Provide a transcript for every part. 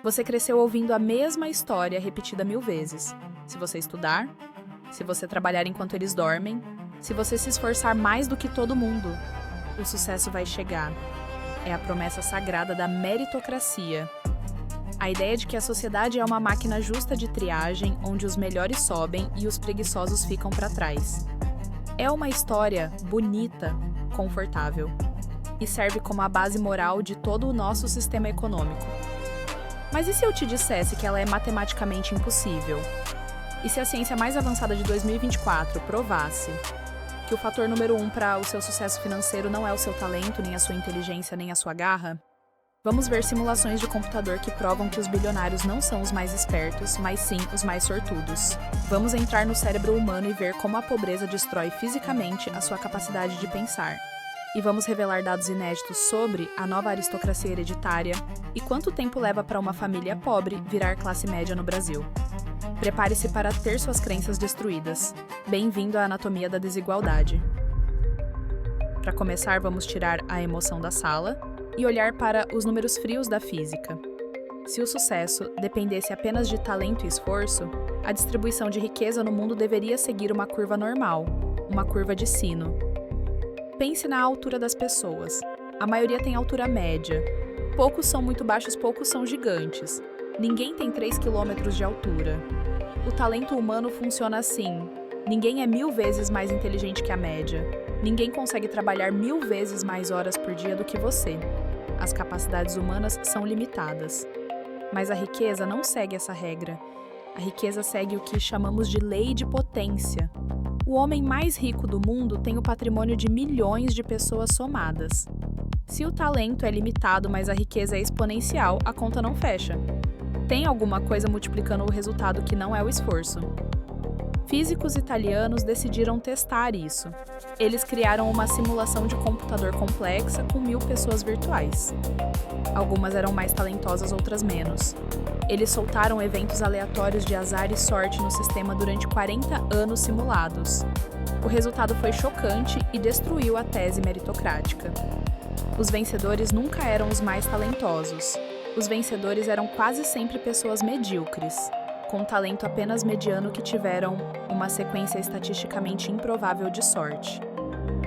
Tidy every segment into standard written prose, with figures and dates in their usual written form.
Você cresceu ouvindo a mesma história repetida 1000 vezes. Se você estudar, se você trabalhar enquanto eles dormem, se você se esforçar mais do que todo mundo, o sucesso vai chegar. É a promessa sagrada da meritocracia. A ideia de que a sociedade é uma máquina justa de triagem onde os melhores sobem e os preguiçosos ficam para trás. É uma história bonita, confortável e serve como a base moral de todo o nosso sistema econômico. Mas e se eu te dissesse que ela é matematicamente impossível? E se a ciência mais avançada de 2024 provasse que o fator número 1 para o seu sucesso financeiro não é o seu talento, nem a sua inteligência, nem a sua garra? Vamos ver simulações de computador que provam que os bilionários não são os mais espertos, mas sim os mais sortudos. Vamos entrar no cérebro humano e ver como a pobreza destrói fisicamente a sua capacidade de pensar. E vamos revelar dados inéditos sobre a nova aristocracia hereditária e quanto tempo leva para uma família pobre virar classe média no Brasil. Prepare-se para ter suas crenças destruídas. Bem-vindo à anatomia da desigualdade. Para começar, vamos tirar a emoção da sala e olhar para os números frios da física. Se o sucesso dependesse apenas de talento e esforço, a distribuição de riqueza no mundo deveria seguir uma curva normal, uma curva de sino. Pense na altura das pessoas. A maioria tem altura média. Poucos são muito baixos, poucos são gigantes. Ninguém tem 3 quilômetros de altura. O talento humano funciona assim. Ninguém é 1000 vezes mais inteligente que a média. Ninguém consegue trabalhar 1000 vezes mais horas por dia do que você. As capacidades humanas são limitadas. Mas a riqueza não segue essa regra. A riqueza segue o que chamamos de lei de potência. O homem mais rico do mundo tem o patrimônio de milhões de pessoas somadas. Se o talento é limitado, mas a riqueza é exponencial, a conta não fecha. Tem alguma coisa multiplicando o resultado que não é o esforço. Físicos italianos decidiram testar isso. Eles criaram uma simulação de computador complexa com 1000 pessoas virtuais. Algumas eram mais talentosas, outras menos. Eles soltaram eventos aleatórios de azar e sorte no sistema durante 40 anos simulados. O resultado foi chocante e destruiu a tese meritocrática. Os vencedores nunca eram os mais talentosos. Os vencedores eram quase sempre pessoas medíocres, com talento apenas mediano que tiveram uma sequência estatisticamente improvável de sorte.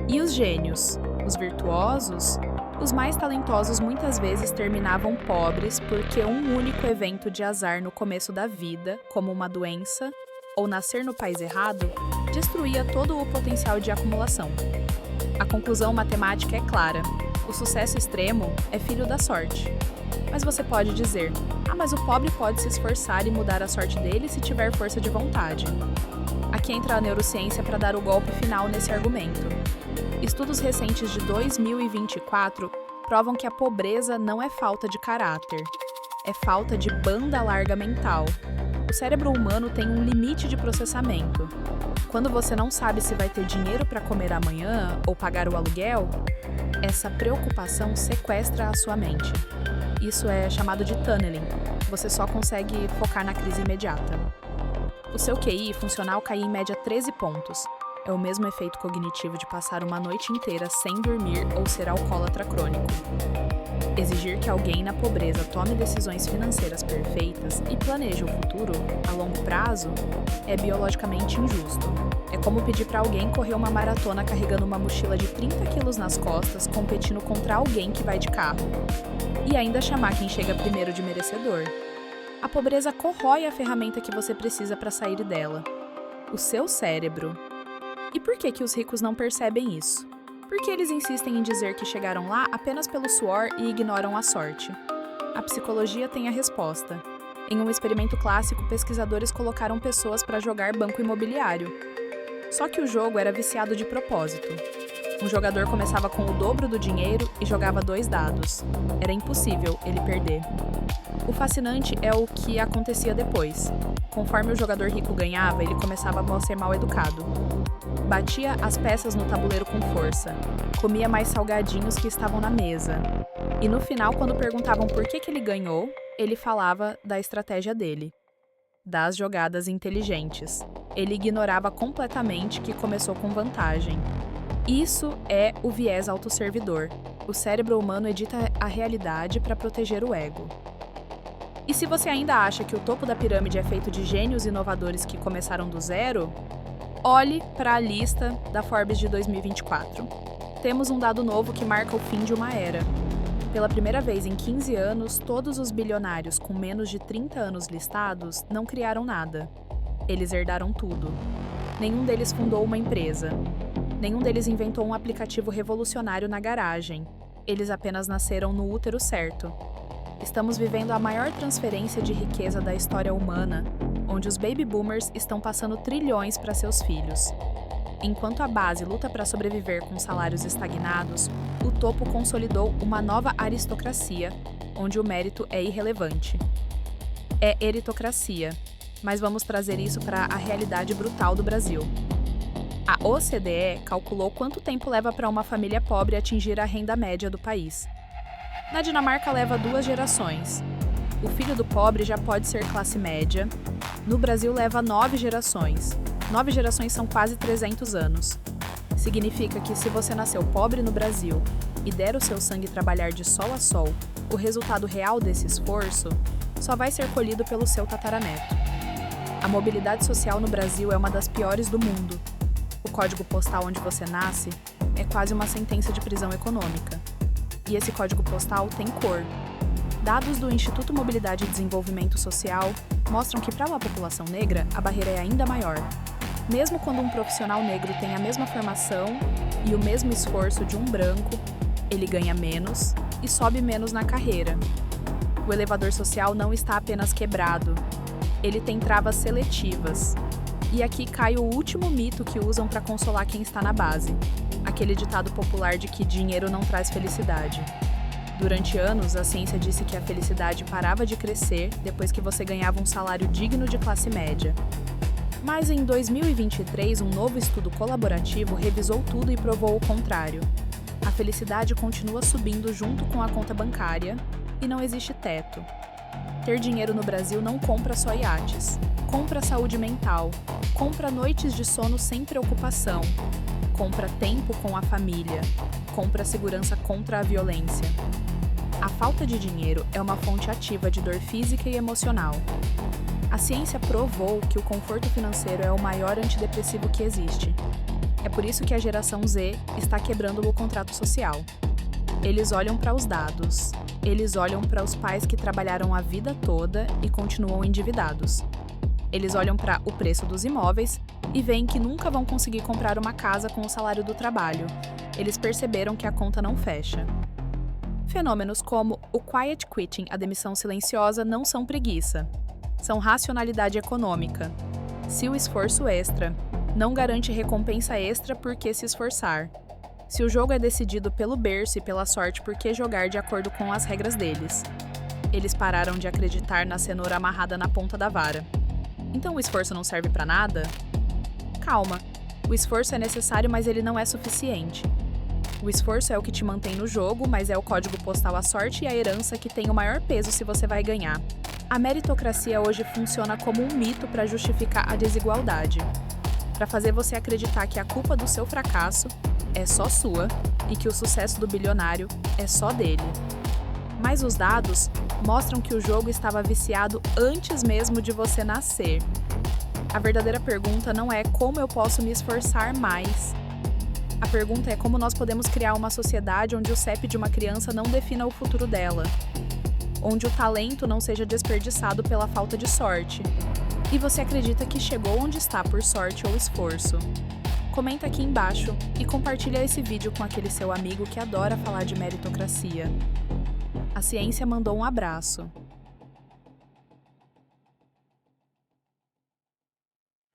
E os gênios, os virtuosos? Os mais talentosos muitas vezes terminavam pobres porque um único evento de azar no começo da vida, como uma doença ou nascer no país errado, destruía todo o potencial de acumulação. A conclusão matemática é clara: o sucesso extremo é filho da sorte. Mas você pode dizer: mas o pobre pode se esforçar e mudar a sorte dele se tiver força de vontade. Aqui entra a neurociência para dar o golpe final nesse argumento. Estudos recentes de 2024 provam que a pobreza não é falta de caráter, é falta de banda larga mental. O cérebro humano tem um limite de processamento. Quando você não sabe se vai ter dinheiro para comer amanhã ou pagar o aluguel, essa preocupação sequestra a sua mente. Isso é chamado de tunneling. Você só consegue focar na crise imediata. O seu QI funcional cai em média 13 pontos. É o mesmo efeito cognitivo de passar uma noite inteira sem dormir ou ser alcoólatra crônico. Exigir que alguém na pobreza tome decisões financeiras perfeitas e planeje o futuro a longo prazo é biologicamente injusto. É como pedir para alguém correr uma maratona carregando uma mochila de 30 quilos nas costas, competindo contra alguém que vai de carro. E ainda chamar quem chega primeiro de merecedor. A pobreza corrói a ferramenta que você precisa para sair dela: o seu cérebro. E por que os ricos não percebem isso? Porque eles insistem em dizer que chegaram lá apenas pelo suor e ignoram a sorte. A psicologia tem a resposta. Em um experimento clássico, pesquisadores colocaram pessoas para jogar banco imobiliário. Só que o jogo era viciado de propósito. Um jogador começava com o dobro do dinheiro e jogava 2 dados. Era impossível ele perder. O fascinante é o que acontecia depois. Conforme o jogador rico ganhava, ele começava a ser mal educado. Batia as peças no tabuleiro com força. Comia mais salgadinhos que estavam na mesa. E no final, quando perguntavam por que ele ganhou, ele falava da estratégia dele. Das jogadas inteligentes. Ele ignorava completamente que começou com vantagem. Isso é o viés autosservidor. O cérebro humano edita a realidade para proteger o ego. E se você ainda acha que o topo da pirâmide é feito de gênios inovadores que começaram do zero, olhe para a lista da Forbes de 2024. Temos um dado novo que marca o fim de uma era. Pela primeira vez em 15 anos, todos os bilionários com menos de 30 anos listados não criaram nada. Eles herdaram tudo. Nenhum deles fundou uma empresa. Nenhum deles inventou um aplicativo revolucionário na garagem. Eles apenas nasceram no útero certo. Estamos vivendo a maior transferência de riqueza da história humana, onde os baby boomers estão passando trilhões para seus filhos. Enquanto a base luta para sobreviver com salários estagnados, o topo consolidou uma nova aristocracia, onde o mérito é irrelevante. É eritocracia, mas vamos trazer isso para a realidade brutal do Brasil. A OCDE calculou quanto tempo leva para uma família pobre atingir a renda média do país. Na Dinamarca leva 2 gerações. O filho do pobre já pode ser classe média. No Brasil leva 9 gerações. 9 gerações são quase 300 anos. Significa que se você nasceu pobre no Brasil e der o seu sangue trabalhar de sol a sol, o resultado real desse esforço só vai ser colhido pelo seu tataraneto. A mobilidade social no Brasil é uma das piores do mundo. O código postal onde você nasce é quase uma sentença de prisão econômica. E esse código postal tem cor. Dados do Instituto Mobilidade e Desenvolvimento Social mostram que para uma população negra, a barreira é ainda maior. Mesmo quando um profissional negro tem a mesma formação e o mesmo esforço de um branco, ele ganha menos e sobe menos na carreira. O elevador social não está apenas quebrado, ele tem travas seletivas. E aqui cai o último mito que usam para consolar quem está na base. Aquele ditado popular de que dinheiro não traz felicidade. Durante anos, a ciência disse que a felicidade parava de crescer depois que você ganhava um salário digno de classe média. Mas em 2023, um novo estudo colaborativo revisou tudo e provou o contrário. A felicidade continua subindo junto com a conta bancária e não existe teto. Ter dinheiro no Brasil não compra só iates. Compra saúde mental. Compra noites de sono sem preocupação. Compra tempo com a família, compra segurança contra a violência. A falta de dinheiro é uma fonte ativa de dor física e emocional. A ciência provou que o conforto financeiro é o maior antidepressivo que existe. É por isso que a geração Z está quebrando o contrato social. Eles olham para os dados, eles olham para os pais que trabalharam a vida toda e continuam endividados. Eles olham para o preço dos imóveis e veem que nunca vão conseguir comprar uma casa com o salário do trabalho. Eles perceberam que a conta não fecha. Fenômenos como o quiet quitting, a demissão silenciosa, não são preguiça. São racionalidade econômica. Se o esforço extra não garante recompensa extra, por que se esforçar? Se o jogo é decidido pelo berço e pela sorte, por que jogar de acordo com as regras deles? Eles pararam de acreditar na cenoura amarrada na ponta da vara. Então o esforço não serve para nada? Calma, o esforço é necessário, mas ele não é suficiente. O esforço é o que te mantém no jogo, mas é o código postal, a sorte e a herança que tem o maior peso se você vai ganhar. A meritocracia hoje funciona como um mito para justificar a desigualdade, para fazer você acreditar que a culpa do seu fracasso é só sua e que o sucesso do bilionário é só dele. Mas os dados mostram que o jogo estava viciado antes mesmo de você nascer. A verdadeira pergunta não é como eu posso me esforçar mais. A pergunta é como nós podemos criar uma sociedade onde o CEP de uma criança não defina o futuro dela, onde o talento não seja desperdiçado pela falta de sorte. E você acredita que chegou onde está por sorte ou esforço? Comenta aqui embaixo e compartilha esse vídeo com aquele seu amigo que adora falar de meritocracia. A ciência mandou um abraço.